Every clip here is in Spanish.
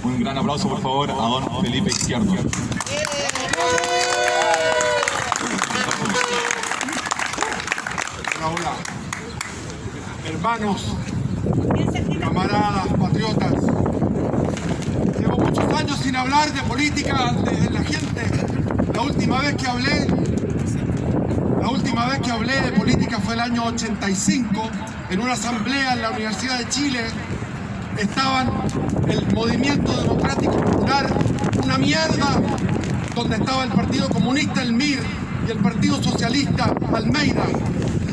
Un gran aplauso, por favor, a don Felipe Izquierdo. Hola, hermanos, camaradas, patriotas. Llevo muchos años sin hablar de política ante la gente. La última vez que hablé de política fue el año 85, en una asamblea en la Universidad de Chile. Estaban el Movimiento Democrático Popular, una mierda, donde estaba el Partido Comunista, el MIR, y el Partido Socialista, Almeida.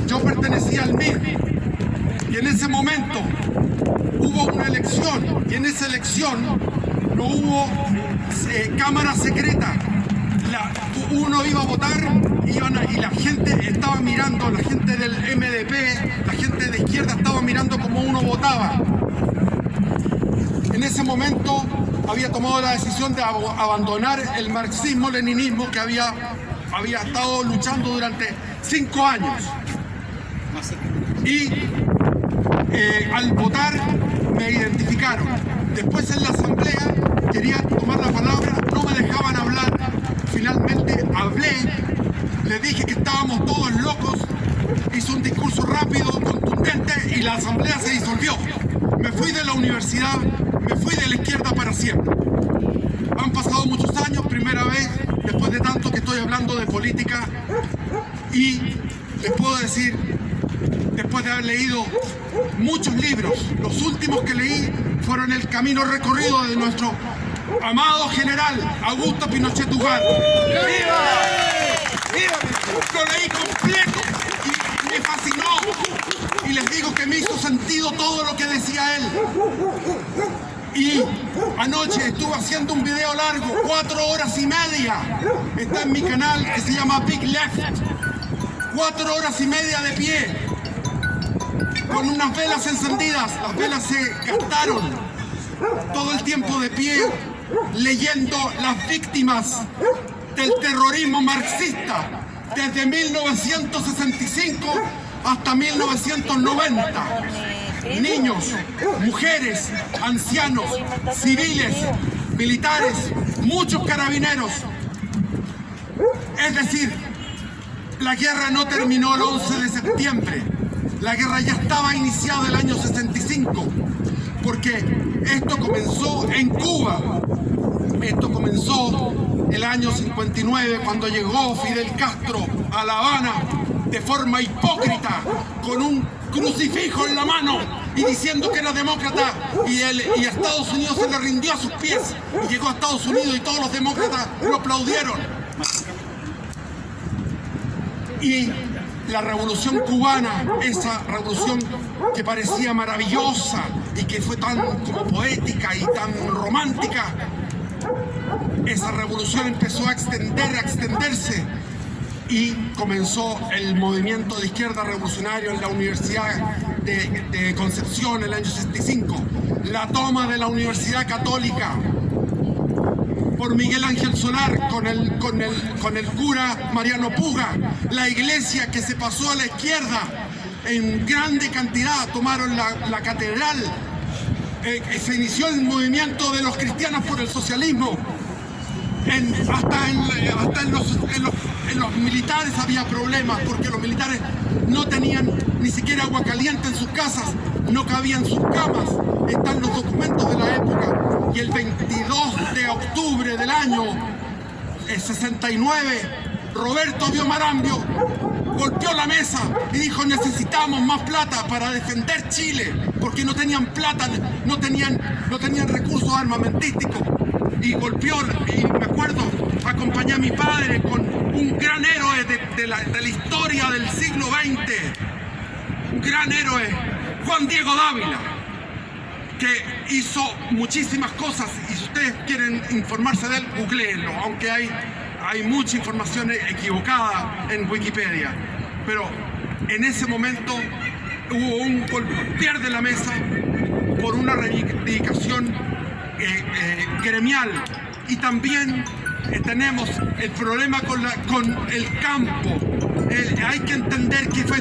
Yo pertenecía al MIR, y en ese momento hubo una elección, y en esa elección no hubo cámara secreta. Uno iba a votar y la gente estaba mirando, la gente del MDP, la gente de izquierda estaba mirando cómo uno votaba. En ese momento había tomado la decisión de abandonar el marxismo-leninismo que había estado luchando durante 5 años. Y al votar me identificaron. Después en la asamblea quería tomar la palabra, no me dejaban hablar. Finalmente hablé, le dije que estábamos todos locos, hice un discurso rápido, contundente y la asamblea se disolvió. Me fui de la universidad, me fui de la izquierda para siempre. Han pasado muchos años, primera vez, después de tanto que estoy hablando de política, y les puedo decir, después de haber leído muchos libros, los últimos que leí fueron El camino recorrido de nuestro amado general Augusto Pinochet Ugarte. ¡Viva! ¡Viva! Lo leí completo y me fascinó. Y les digo que me hizo sentido todo lo que decía él. Y anoche estuve haciendo un video largo, 4 horas y media. Está en mi canal que se llama Big Left. 4 horas y media de pie, con unas velas encendidas. Las velas se gastaron. Todo el tiempo de pie, leyendo las víctimas del terrorismo marxista desde 1965 hasta 1990. Niños, mujeres, ancianos, civiles, militares, muchos carabineros. Es decir, la guerra no terminó el 11 de septiembre. La guerra ya estaba iniciada el año 65, porque esto comenzó en Cuba. Esto comenzó el año 59, cuando llegó Fidel Castro a La Habana de forma hipócrita, con un crucifijo en la mano y diciendo que era demócrata, y Estados Unidos se le rindió a sus pies, y llegó a Estados Unidos y todos los demócratas lo aplaudieron. Y la revolución cubana, esa revolución que parecía maravillosa y que fue tan como poética y tan romántica, esa revolución empezó a extenderse, y comenzó el movimiento de izquierda revolucionario en la Universidad de Concepción en el año 65, la toma de la Universidad Católica por Miguel Ángel Solar con el cura Mariano Puga, la iglesia que se pasó a la izquierda en grande cantidad, tomaron la catedral, se inició el movimiento de los cristianos por el socialismo. Hasta en los militares había problemas, porque los militares no tenían ni siquiera agua caliente en sus casas, no cabían sus camas. Están los documentos de la época. Y el 22 de octubre del año 69, Roberto Biomarambio golpeó la mesa y dijo: necesitamos más plata para defender Chile, porque no tenían plata, no tenían recursos armamentísticos. Y golpeó, y me acuerdo, acompañé a mi padre con un gran héroe de la historia del siglo XX, un gran héroe, Juan Diego Dávila, que hizo muchísimas cosas, y si ustedes quieren informarse de él, googleenlo, aunque hay mucha información equivocada en Wikipedia. Pero en ese momento hubo un golpear de la mesa por una reivindicación gremial, y también tenemos el problema con el campo. Hay que entender que fue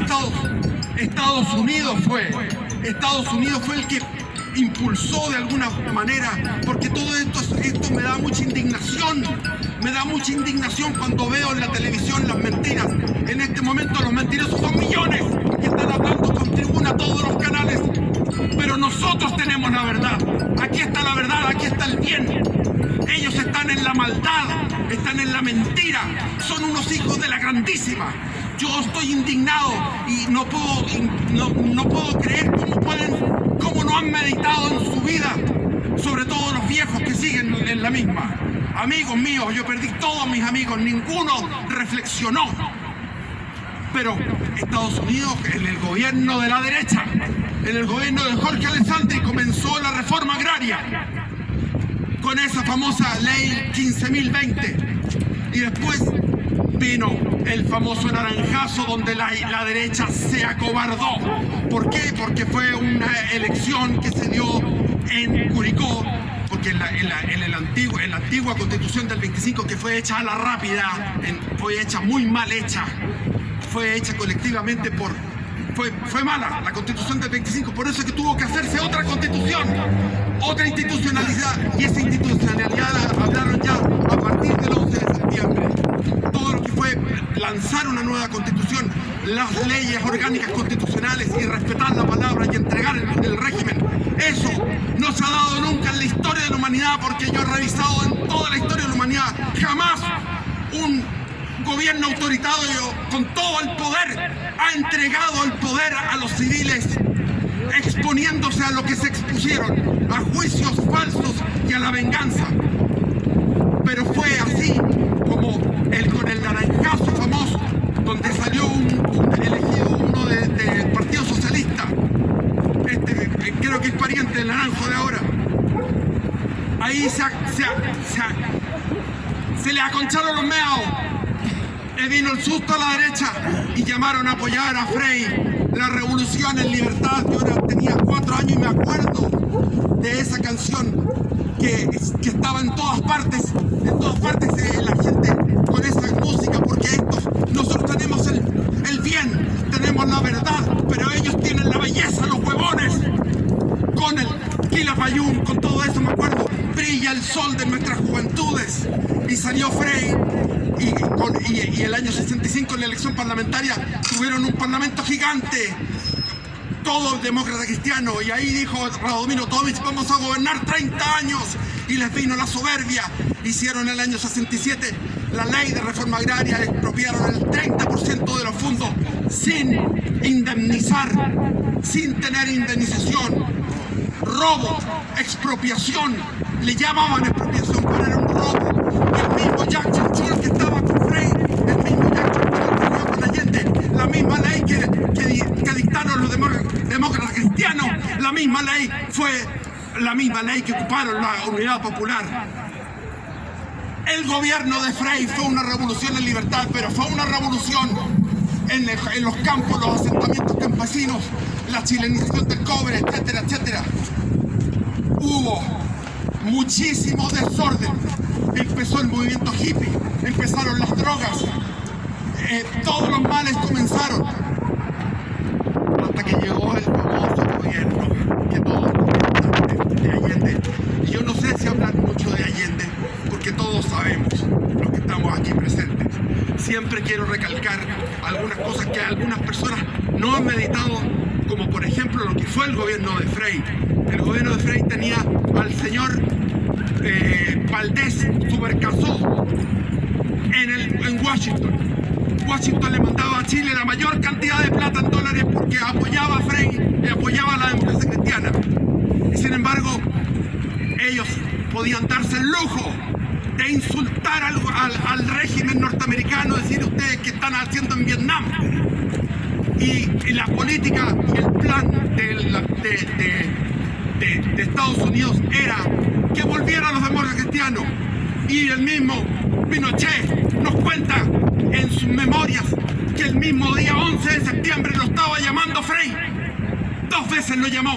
Estados Unidos fue el que impulsó de alguna manera, porque todo esto me da mucha indignación. Me da mucha indignación cuando veo en la televisión las mentiras. En este momento los mentirosos son millones y están hablando con tribuna a todos los canales. Pero nosotros tenemos la verdad. Aquí está la verdad, aquí está el bien. Ellos están en la maldad, están en la mentira. Son unos hijos de la grandísima. Yo estoy indignado y no puedo creer cómo no han meditado en su vida, sobre todo los viejos que siguen en la misma. Amigos míos, yo perdí todos mis amigos, ninguno reflexionó. Pero Estados Unidos, en el gobierno de la derecha, en el gobierno de Jorge Alessandri, comenzó la reforma agraria con esa famosa ley 15.020 y después vino el famoso naranjazo donde la derecha se acobardó. ¿Por qué? Porque fue una elección que se dio en Curicó, porque en la antigua constitución del 25, que fue hecha a la rápida, fue hecha muy mal hecha, fue hecha colectivamente fue mala la constitución del 25, por eso es que tuvo que hacerse otra constitución, otra institucionalidad, y esa institucionalidad la hablaron ya a partir del 11 de septiembre. Todo lo que fue lanzar una nueva constitución, las leyes orgánicas constitucionales y respetar la palabra y entregar el régimen, eso no se ha dado nunca en la historia de la humanidad, porque yo he revisado en toda la historia de la humanidad, jamás un gobierno autoritario con todo el poder ha entregado el poder a los civiles, exponiéndose a lo que se expusieron, a juicios falsos y a la venganza. Pero fue así como con el naranjazo famoso, donde salió elegido uno del Partido Socialista, creo que es pariente del Naranjo de ahora. Ahí se le aconcharon los meados. Le vino el susto a la derecha y llamaron a apoyar a Frei, la revolución en libertad. Yo tenía 4 años y me acuerdo de esa canción que estaba en todas partes la gente con esa música, porque nosotros tenemos el bien, tenemos la verdad, pero ellos tienen la belleza, los huevones, con el Quilapayún, con todo eso me acuerdo, brilla el sol de nuestras juventudes, y salió Frei. Y el año 65 en la elección parlamentaria tuvieron un parlamento gigante, todo demócrata cristiano, y ahí dijo Radomiro Tomic: vamos a gobernar 30 años, y les vino la soberbia. Hicieron en el año 67 la ley de reforma agraria, expropiaron el 30% de los fondos sin indemnizar, sin tener indemnización. Robo, expropiación, le llamaban expropiación, pero era un robo. El mismo Jack Churchill que estaba con Frei, el mismo Jack Churchill que estaba con Allende, la misma ley que dictaron los demócratas cristianos, la misma ley fue la misma ley que ocuparon la Unidad Popular. El gobierno de Frei fue una revolución en libertad, pero fue una revolución en los campos, los asentamientos campesinos, la chilenización del cobre, etcétera, etcétera. Hubo muchísimo desorden. Empezó el movimiento hippie, empezaron las drogas, todos los males comenzaron, hasta que llegó el famoso gobierno que todos comentan de Allende. Y yo no sé si hablar mucho de Allende, porque todos sabemos, los que estamos aquí presentes. Siempre quiero recalcar algunas cosas que algunas personas no han meditado, como por ejemplo lo que fue el gobierno de Frei. El gobierno de Frei tenía al señor Valdés Subercasó en Washington. Washington le mandaba a Chile la mayor cantidad de plata en dólares porque apoyaba a Frei y apoyaba a la democracia cristiana. Y sin embargo, ellos podían darse el lujo de insultar al régimen norteamericano, decir: ustedes qué están haciendo en Vietnam. Y la política y el plan de Estados Unidos era que volvieran los demócratas cristianos. Y el mismo Pinochet nos cuenta en sus memorias que el mismo día 11 de septiembre lo estaba llamando Frei. 2 veces lo llamó,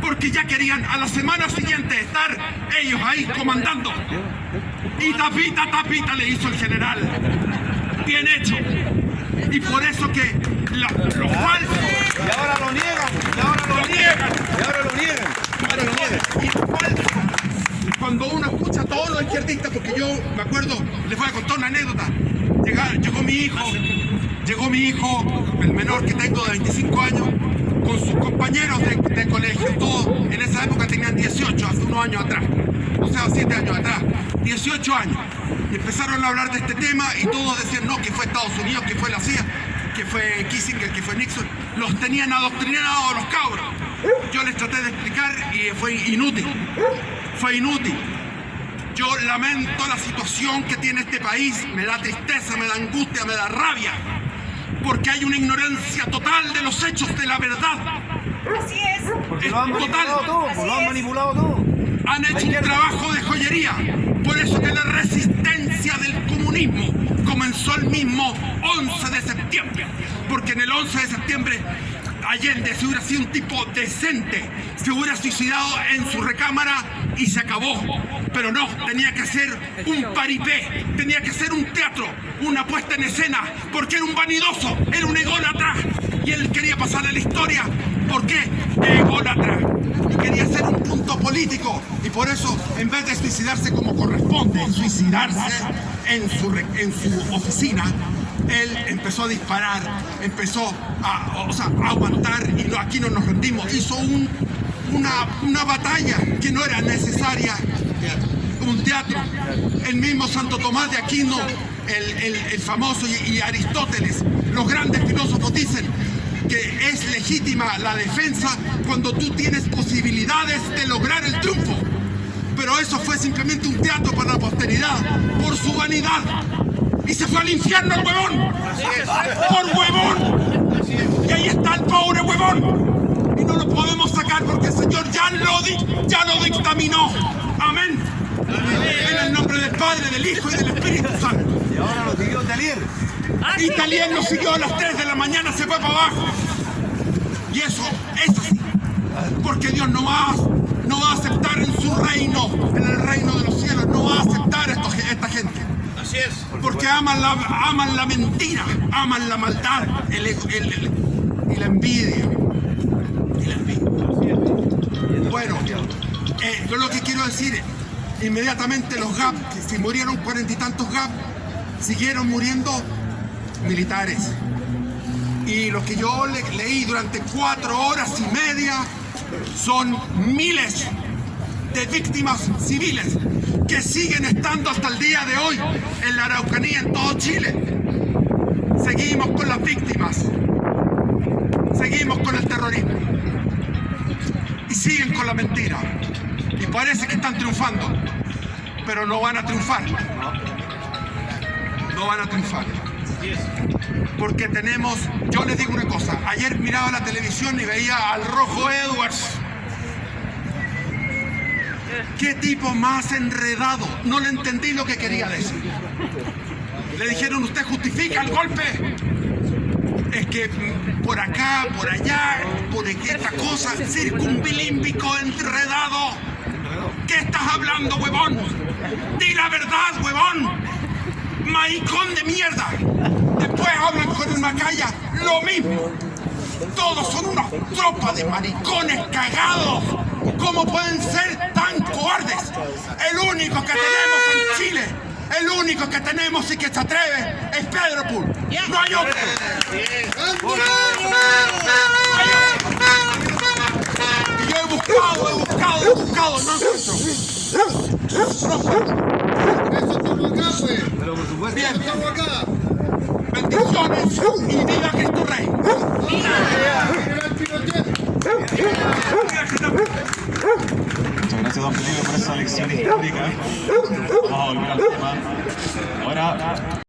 porque ya querían a la semana siguiente estar ellos ahí comandando. Y tapita le hizo el general. Bien hecho. Y por eso que los falsos... Y ahora lo niegan, y ahora lo niegan, y ahora lo niegan, ahora lo niegan. Y los falsos, cuando uno escucha a todos los izquierdistas, porque yo me acuerdo, les voy a contar una anécdota. Llegó mi hijo, el menor que tengo de 25 años, con sus compañeros de colegio, todos en esa época tenían 18, hace unos años atrás, o sea, 7 años atrás, 18 años. Y empezaron a hablar de este tema y todos decían, no, que fue Estados Unidos, que fue la CIA, que fue Kissinger, que fue Nixon. Los tenían adoctrinados los cabros. Yo les traté de explicar y fue inútil. Fue inútil. Yo lamento la situación que tiene este país, me da tristeza, me da angustia, me da rabia, porque hay una ignorancia total de los hechos, de la verdad. Así es. Porque lo han manipulado todo, Así lo han es. manipulado todo. Han hecho un trabajo de joyería. Por eso que la resistencia del comunismo comenzó el mismo 11 de septiembre. Porque en el 11 de septiembre Allende, si hubiera sido un tipo decente, se hubiera suicidado en su recámara y se acabó. Pero no, tenía que ser un paripé, tenía que ser un teatro, una puesta en escena, porque era un vanidoso, era un ególatra. Y él quería pasar a la historia. ¿Por qué? Ególatra. Y quería ser un punto político. Y por eso, en vez de suicidarse como corresponde, suicidarse en su oficina, él empezó a disparar, empezó a aguantar, y aquí no nos rendimos. Hizo una batalla que no era necesaria, un teatro. El mismo Santo Tomás de Aquino, el famoso, y Aristóteles, los grandes filósofos dicen que es legítima la defensa cuando tú tienes posibilidades de lograr el triunfo. Pero eso fue simplemente un teatro para la posteridad, por su vanidad. Y se fue al infierno el huevón, por huevón. Y ahí está el pobre huevón. Y no lo podemos sacar porque el Señor ya lo dictaminó. Amén. En el nombre del Padre, del Hijo y del Espíritu Santo. Y ahora lo siguió Talier. Y Talier lo siguió a las 3 de la mañana, se fue para abajo. Y eso es así. Porque Dios no va a aceptar en su reino, en el reino de los cielos, no va a aceptar esta gente. Así es. Porque aman la mentira, aman la maldad, y la envidia. Bueno, yo lo que quiero decir, inmediatamente los GAP, que si murieron 40 y tantos GAP, siguieron muriendo militares. Y lo que yo leí durante 4 horas y media son miles de víctimas civiles que siguen estando hasta el día de hoy en la Araucanía, en todo Chile. Seguimos con las víctimas, seguimos con el terrorismo y siguen con la mentira, y parece que están triunfando, pero no van a triunfar. No van a triunfar. Porque yo les digo una cosa, ayer miraba la televisión y veía al Rojo Edwards. Qué tipo más enredado. No le entendí lo que quería decir. Le dijeron, ¿usted justifica el golpe? Es que por acá, por allá, por esta cosa, circunbilímbico, enredado. ¿Qué estás hablando, huevón? Di la verdad, huevón. Maricón de mierda. Después hablan con el Macaya, lo mismo. Todos son una tropa de maricones cagados. ¿Cómo pueden ser tan cobardes? El único que tenemos en Chile, el único que tenemos y que se atreve es Pedro Pul. No hay otro. Y yo he buscado, no encuentro. Pero por supuesto. Bien. Bendiciones y viva Cristo Rey. Muchas gracias, don Felipe, por esa lección histórica. Vamos a volver al tema. Ahora